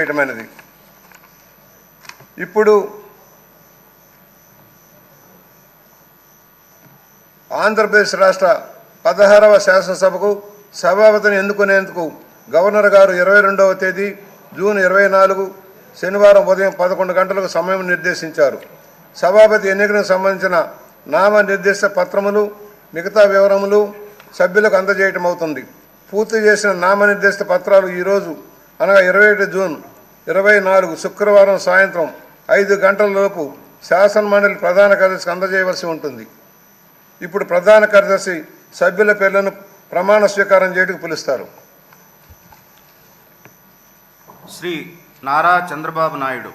చేయటమైనది. ఇప్పుడు ఆంధ్రప్రదేశ్ రాష్ట్ర 16వ శాసనసభకు సభాపతిని ఎన్నుకునేందుకు గవర్నర్ గారు 22వ తేదీ జూన్ 24 శనివారం ఉదయం 11 గంటలకు సమయం నిర్దేశించారు. సభాపతి ఎన్నికలకు సంబంధించిన నామనిర్దేశ పత్రములు మిగతా వివరములు సభ్యులకు అందజేయటం అవుతుంది. పూర్తి చేసిన నామనిర్దేశ పత్రాలు ఈరోజు అనగా 27 జూన్ 24 శుక్రవారం సాయంత్రం 5 గంటలలోపు శాసనమండలి ప్రధాన కార్యదర్శికి అందజేయవలసి ఉంటుంది. ఇప్పుడు ప్రధాన కార్యదర్శి సభ్యుల పేర్లను ప్రమాణ స్వీకారం చేయడానికి పిలుస్తారు. శ్రీ నారా చంద్రబాబు నాయుడు.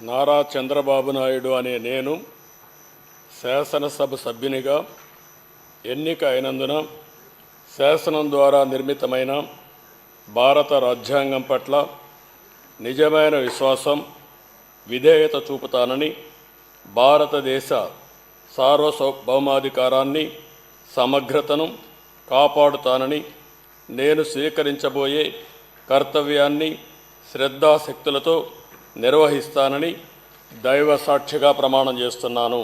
నారా చంద్రబాబు నాయుడు అనే నేను శాసనసభ సభ్యునిగా ఎన్నిక అయినందున శాసనం ద్వారా నిర్మితమైన భారత రాజ్యాంగం పట్ల నిజమైన విశ్వాసం, విధేయత చూపుతానని, భారతదేశ సార్వభౌమాధికారాన్ని, సమగ్రతను కాపాడుతానని, నేను స్వీకరించబోయే కర్తవ్యాన్ని శ్రద్ధాశక్తులతో నిర్వహిస్తానని దైవ సాక్షిగా ప్రమాణం చేస్తున్నాను.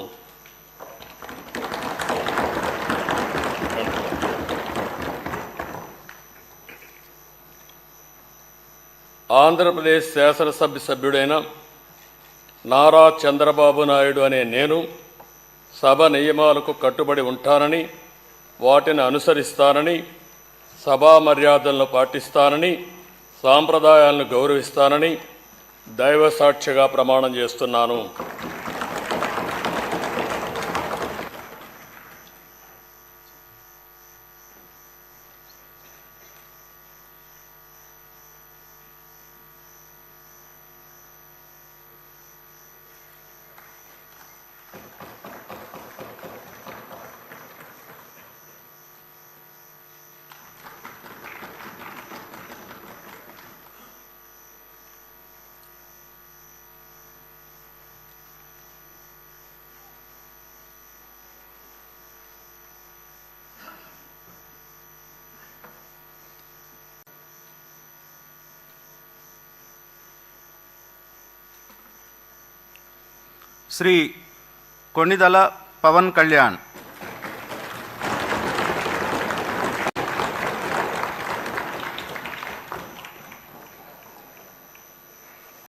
ఆంధ్రప్రదేశ్ శాసనసభ సభ్యుడైన నారా చంద్రబాబు నాయుడు అనే నేను సభ నియమాలకు కట్టుబడి ఉంటానని, వాటిని అనుసరిస్తానని, సభా మర్యాదలను పాటిస్తానని, సాంప్రదాయాలను గౌరవిస్తానని దైవ సాక్షిగా ప్రమాణం చేస్తున్నాను. శ్రీ కొణిదల పవన్ కళ్యాణ్.